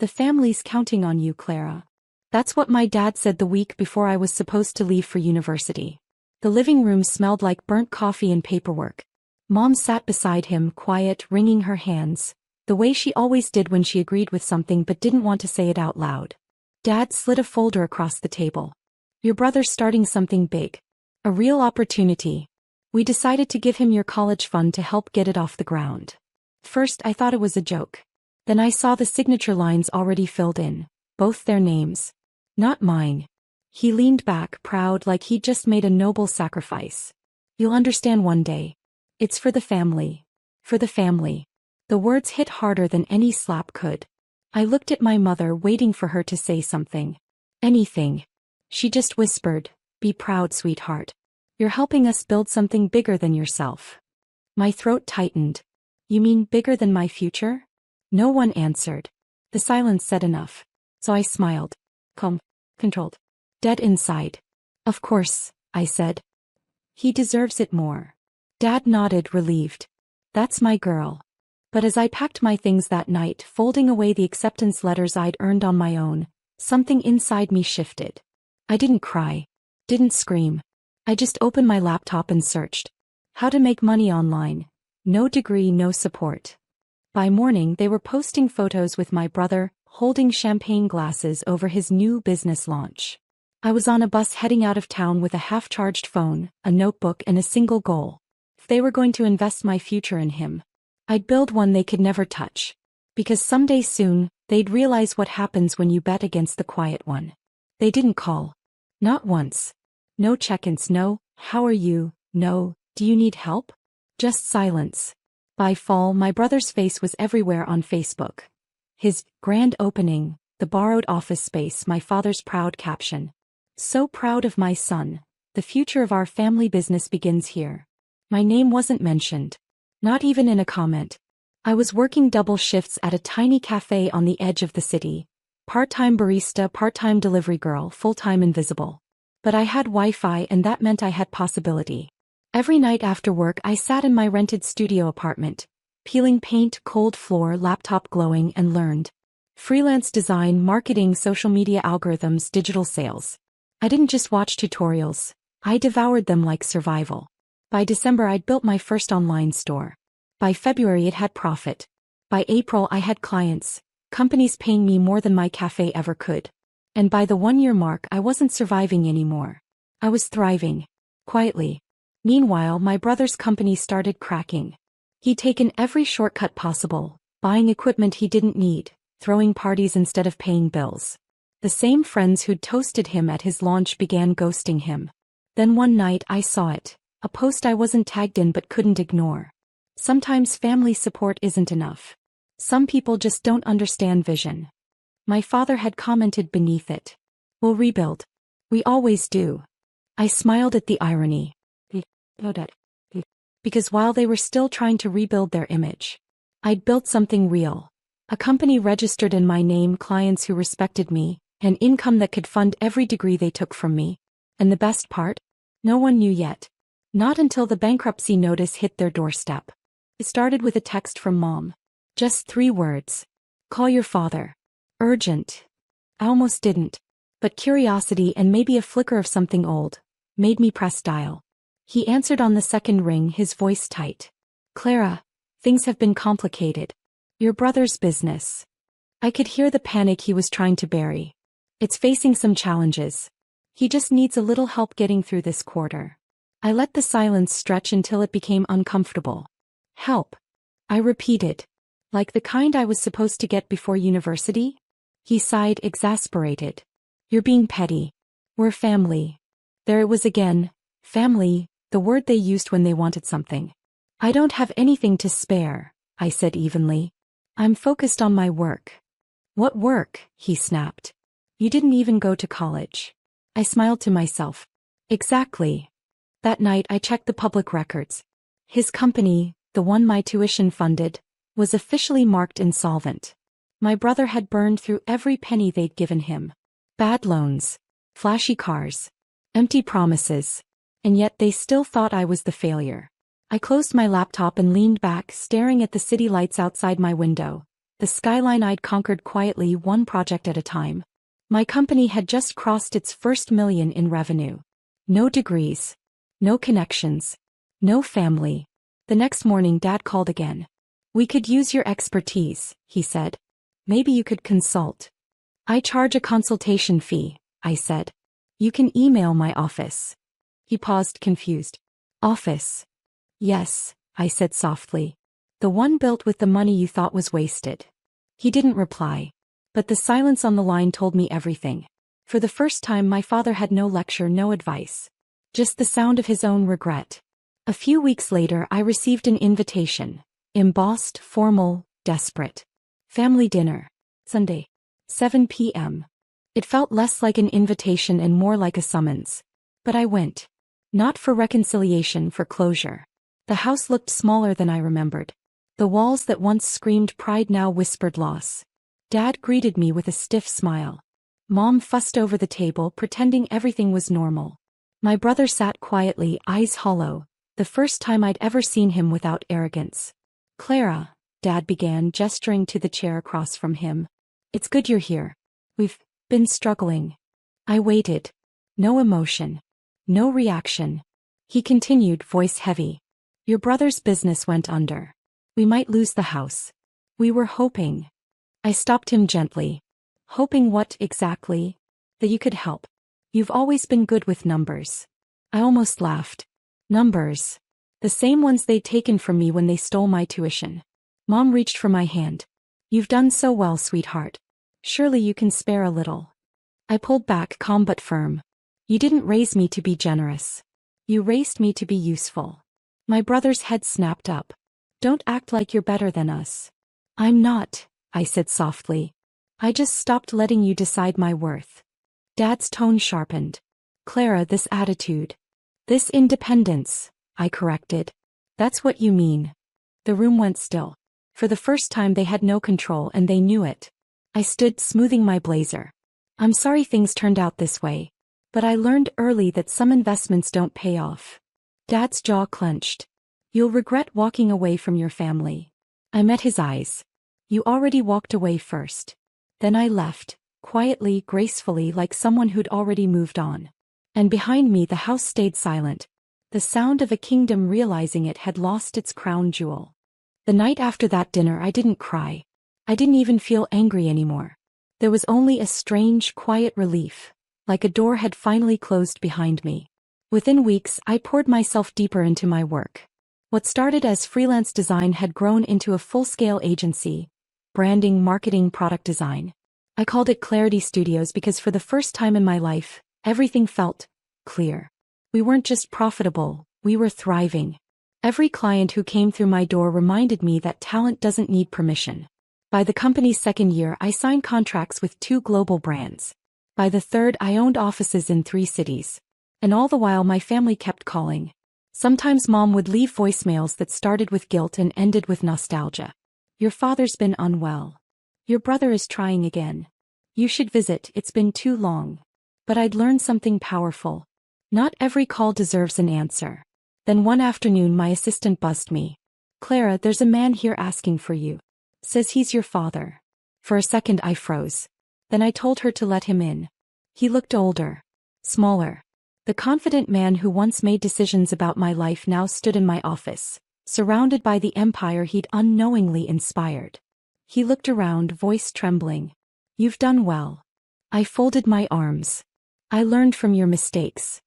The family's counting on you, Clara. That's what my dad said the week before I was supposed to leave for university. The living room smelled like burnt coffee and paperwork. Mom sat beside him, quiet, wringing her hands, the way she always did when she agreed with something but didn't want to say it out loud. Dad slid a folder across the table. Your brother's starting something big. A real opportunity. We decided to give him your college fund to help get it off the ground. First I thought it was a joke. Then I saw the signature lines already filled in. Both their names. Not mine. He leaned back, proud, like he'd just made a noble sacrifice. You'll understand one day. It's for the family. For the family. The words hit harder than any slap could. I looked at my mother, waiting for her to say something. Anything. She just whispered, "Be proud, sweetheart. You're helping us build something bigger than yourself." My throat tightened. You mean bigger than my future? No one answered. The silence said enough. So I smiled. Calm. Controlled. Dead inside. Of course, I said. He deserves it more. Dad nodded, relieved. That's my girl. But as I packed my things that night, folding away the acceptance letters I'd earned on my own, something inside me shifted. I didn't cry. Didn't scream. I just opened my laptop and searched. How to make money online. No degree, no support. By morning they were posting photos with my brother, holding champagne glasses over his new business launch. I was on a bus heading out of town with a half-charged phone, a notebook and a single goal. If they were going to invest my future in him, I'd build one they could never touch. Because someday soon, they'd realize what happens when you bet against the quiet one. They didn't call. Not once. No check-ins, no, how are you, no, do you need help? Just silence. By fall, my brother's face was everywhere on Facebook. His grand opening, the borrowed office space, my father's proud caption. So proud of my son. The future of our family business begins here. My name wasn't mentioned. Not even in a comment. I was working double shifts at a tiny cafe on the edge of the city. Part-time barista, part-time delivery girl, full-time invisible. But I had Wi-Fi and that meant I had possibility. Every night after work I sat in my rented studio apartment, peeling paint, cold floor, laptop glowing, and learned. Freelance design, marketing, social media algorithms, digital sales. I didn't just watch tutorials. I devoured them like survival. By December I'd built my first online store. By February it had profit. By April I had clients, companies paying me more than my cafe ever could. And by the 1-year mark I wasn't surviving anymore. I was thriving. Quietly. Meanwhile my brother's company started cracking. He'd taken every shortcut possible, buying equipment he didn't need, throwing parties instead of paying bills. The same friends who'd toasted him at his launch began ghosting him. Then one night I saw it, a post I wasn't tagged in but couldn't ignore. Sometimes family support isn't enough. Some people just don't understand vision. My father had commented beneath it. We'll rebuild. We always do. I smiled at the irony. Because while they were still trying to rebuild their image, I'd built something real. A company registered in my name, clients who respected me, an income that could fund every degree they took from me. And the best part? No one knew yet. Not until the bankruptcy notice hit their doorstep. It started with a text from Mom. Just 3 words. Call your father. Urgent. I almost didn't. But curiosity and maybe a flicker of something old made me press dial. He answered on the second ring, his voice tight. Clara, things have been complicated. Your brother's business. I could hear the panic he was trying to bury. It's facing some challenges. He just needs a little help getting through this quarter. I let the silence stretch until it became uncomfortable. Help. I repeated. Like the kind I was supposed to get before university? He sighed, exasperated. You're being petty. We're family. There it was again. Family, the word they used when they wanted something. I don't have anything to spare, I said evenly. I'm focused on my work. What work? He snapped. You didn't even go to college. I smiled to myself. Exactly. That night I checked the public records. His company, the one my tuition funded, was officially marked insolvent. My brother had burned through every penny they'd given him. Bad loans. Flashy cars. Empty promises. And yet they still thought I was the failure. I closed my laptop and leaned back, staring at the city lights outside my window. the skyline I'd conquered quietly one project at a time. My company had just crossed its first million in revenue. No degrees. No connections. No family. The next morning Dad called again. "We could use your expertise," he said. "Maybe you could consult." "I charge a consultation fee," I said. "You can email my office." He paused, confused. "Office?" "Yes," I said softly. "The one built with the money you thought was wasted." He didn't reply. But the silence on the line told me everything. For the first time my father had no lecture, no advice. Just the sound of his own regret. A few weeks later I received an invitation. Embossed, formal, desperate. Family dinner. Sunday. 7 p.m. It felt less like an invitation and more like a summons. But I went. Not for reconciliation, for closure. The house looked smaller than I remembered. The walls that once screamed pride now whispered loss. Dad greeted me with a stiff smile. Mom fussed over the table, pretending everything was normal. My brother sat quietly, eyes hollow, the first time I'd ever seen him without arrogance. "Clara," Dad began, gesturing to the chair across from him. "It's good you're here. We've been struggling." I waited. No emotion. No reaction. He continued, voice heavy. "Your brother's business went under. We might lose the house. We were hoping." I stopped him gently. "Hoping what exactly?" "That you could help. You've always been good with numbers." I almost laughed. Numbers. The same ones they'd taken from me when they stole my tuition. Mom reached for my hand. "You've done so well, sweetheart. Surely you can spare a little." I pulled back, calm but firm. "You didn't raise me to be generous. You raised me to be useful." My brother's head snapped up. "Don't act like you're better than us." "I'm not," I said softly. "I just stopped letting you decide my worth." Dad's tone sharpened. "Clara, this attitude. This independence," I corrected. "That's what you mean." The room went still. For the first time they had no control and they knew it. I stood, smoothing my blazer. "I'm sorry things turned out this way. But I learned early that some investments don't pay off." Dad's jaw clenched. "You'll regret walking away from your family." I met his eyes. "You already walked away first." Then I left, quietly, gracefully, like someone who'd already moved on. And behind me the house stayed silent. The sound of a kingdom realizing it had lost its crown jewel. The night after that dinner I didn't cry. I didn't even feel angry anymore. There was only a strange, quiet relief, like a door had finally closed behind me. Within weeks I poured myself deeper into my work. What started as freelance design had grown into a full-scale agency. Branding, marketing, product design. I called it Clarity Studios because for the first time in my life, everything felt clear. We weren't just profitable, we were thriving. Every client who came through my door reminded me that talent doesn't need permission. By the company's second year, I signed contracts with 2 global brands. By the third, I owned offices in 3 cities. And all the while my family kept calling. Sometimes Mom would leave voicemails that started with guilt and ended with nostalgia. "Your father's been unwell. Your brother is trying again. You should visit, it's been too long." But I'd learned something powerful. Not every call deserves an answer. Then one afternoon my assistant buzzed me. "Clara, there's a man here asking for you. Says he's your father." For a second I froze. Then I told her to let him in. He looked older. Smaller. The confident man who once made decisions about my life now stood in my office, surrounded by the empire he'd unknowingly inspired. He looked around, voice trembling. "You've done well." I folded my arms. "I learned from your mistakes."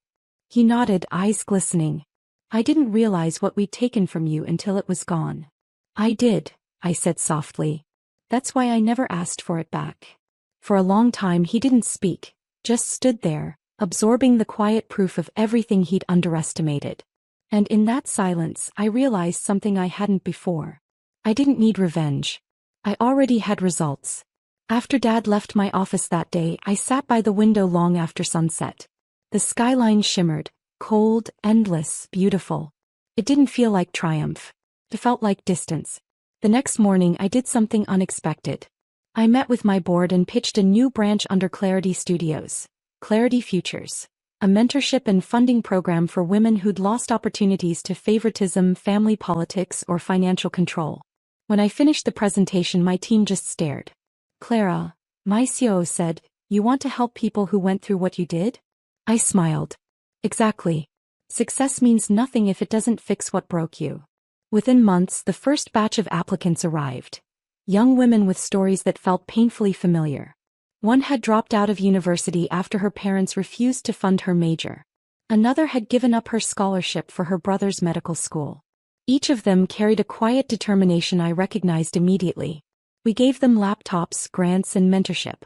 He nodded, eyes glistening. "I didn't realize what we'd taken from you until it was gone." "I did," I said softly. "That's why I never asked for it back." For a long time he didn't speak, just stood there, absorbing the quiet proof of everything he'd underestimated. And in that silence I realized something I hadn't before. I didn't need revenge. I already had results. After Dad left my office that day, I sat by the window long after sunset. The skyline shimmered, cold, endless, beautiful. It didn't feel like triumph. It felt like distance. The next morning I did something unexpected. I met with my board and pitched a new branch under Clarity Studios. Clarity Futures. A mentorship and funding program for women who'd lost opportunities to favoritism, family politics, or financial control. When I finished the presentation, my team just stared. Clara, my COO said, you want to help people who went through what you did? I smiled. Exactly. Success means nothing if it doesn't fix what broke you. Within months, the first batch of applicants arrived. Young women with stories that felt painfully familiar. One had dropped out of university after her parents refused to fund her major. Another had given up her scholarship for her brother's medical school. Each of them carried a quiet determination I recognized immediately. We gave them laptops, grants, and mentorship.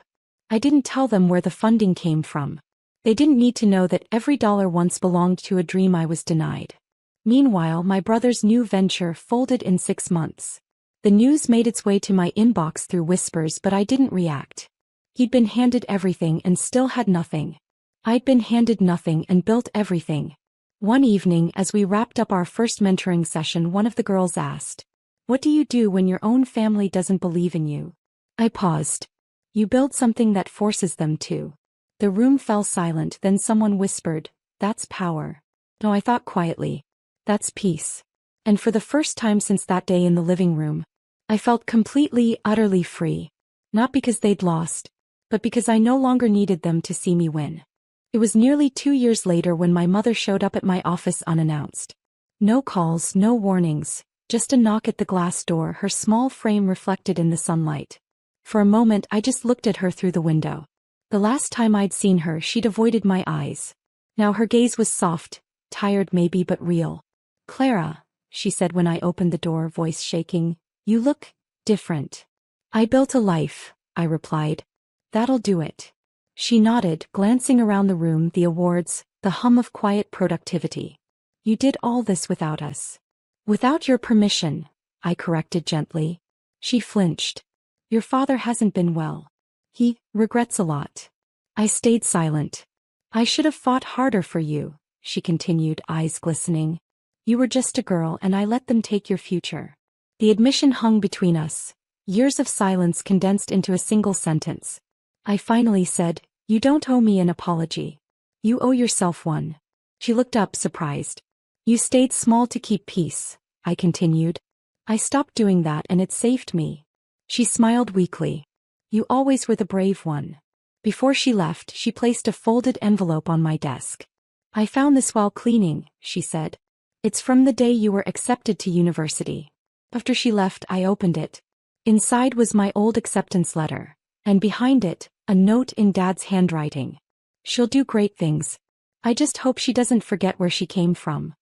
I didn't tell them where the funding came from. They didn't need to know that every dollar once belonged to a dream I was denied. Meanwhile, my brother's new venture folded in 6 months. The news made its way to my inbox through whispers, but I didn't react. He'd been handed everything and still had nothing. I'd been handed nothing and built everything. One evening, as we wrapped up our first mentoring session, one of the girls asked, "What do you do when your own family doesn't believe in you?" I paused. You build something that forces them to. The room fell silent, then someone whispered, "That's power." No, I thought quietly. That's peace. And for the first time since that day in the living room, I felt completely, utterly free. Not because they'd lost, but because I no longer needed them to see me win. It was nearly 2 years later when my mother showed up at my office unannounced. No calls, no warnings, just a knock at the glass door, her small frame reflected in the sunlight. For a moment I just looked at her through the window. The last time I'd seen her, she'd avoided my eyes. Now her gaze was soft, tired maybe, but real. "Clara," she said when I opened the door, voice shaking, "you look different." "I built a life," I replied. "That'll do it." She nodded, glancing around the room, the awards, the hum of quiet productivity. "You did all this without us." "Without your permission," I corrected gently. She flinched. "Your father hasn't been well. He regrets a lot." I stayed silent. "I should have fought harder for you," she continued, eyes glistening. "You were just a girl and I let them take your future." The admission hung between us, years of silence condensed into a single sentence. I finally said, "You don't owe me an apology. You owe yourself one." She looked up, surprised. "You stayed small to keep peace," I continued. "I stopped doing that and it saved me." She smiled weakly. "You always were the brave one." Before she left, she placed a folded envelope on my desk. "I found this while cleaning," she said. "It's from the day you were accepted to university." After she left, I opened it. Inside was my old acceptance letter, and behind it, a note in Dad's handwriting. "She'll do great things. I just hope she doesn't forget where she came from."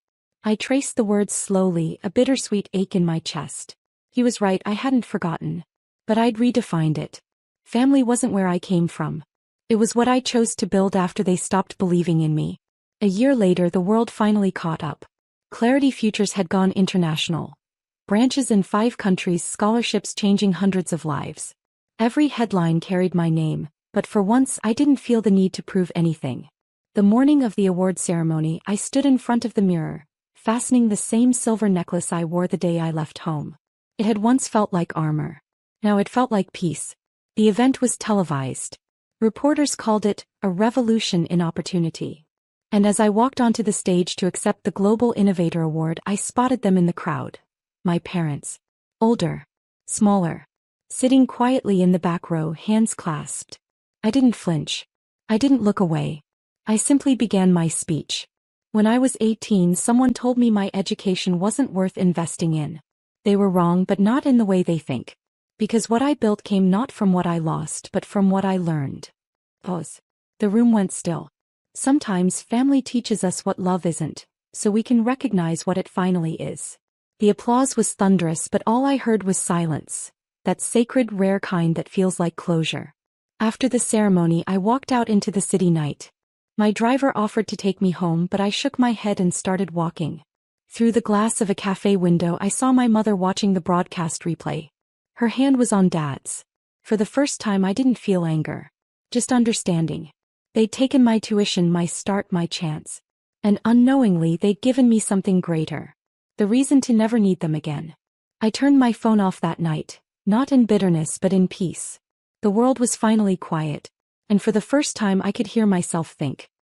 I traced the words slowly, a bittersweet ache in my chest. He was right, I hadn't forgotten. But I'd redefined it. Family wasn't where I came from. It was what I chose to build after they stopped believing in me. A year later, the world finally caught up. Clarity Futures had gone international. Branches in 5 countries, scholarships changing hundreds of lives. Every headline carried my name, but for once I didn't feel the need to prove anything. The morning of the award ceremony, I stood in front of the mirror, fastening the same silver necklace I wore the day I left home. It had once felt like armor. Now it felt like peace. The event was televised. Reporters called it a revolution in opportunity. And as I walked onto the stage to accept the Global Innovator Award, I spotted them in the crowd. My parents. Older. Smaller. Sitting quietly in the back row, hands clasped. I didn't flinch. I didn't look away. I simply began my speech. When I was 18, someone told me my education wasn't worth investing in. They were wrong, but not in the way they think. Because what I built came not from what I lost, but from what I learned. Pause. The room went still. Sometimes family teaches us what love isn't, so we can recognize what it finally is. The applause was thunderous, but all I heard was silence. That sacred, rare kind that feels like closure. After the ceremony, I walked out into the city night. My driver offered to take me home, but I shook my head and started walking. Through the glass of a cafe window, I saw my mother watching the broadcast replay. Her hand was on Dad's. For the first time, I didn't feel anger. Just understanding. They'd taken my tuition, my start, my chance. And unknowingly, they'd given me something greater. The reason to never need them again. I turned my phone off that night, not in bitterness but in peace. The world was finally quiet, and for the first time I could hear myself think.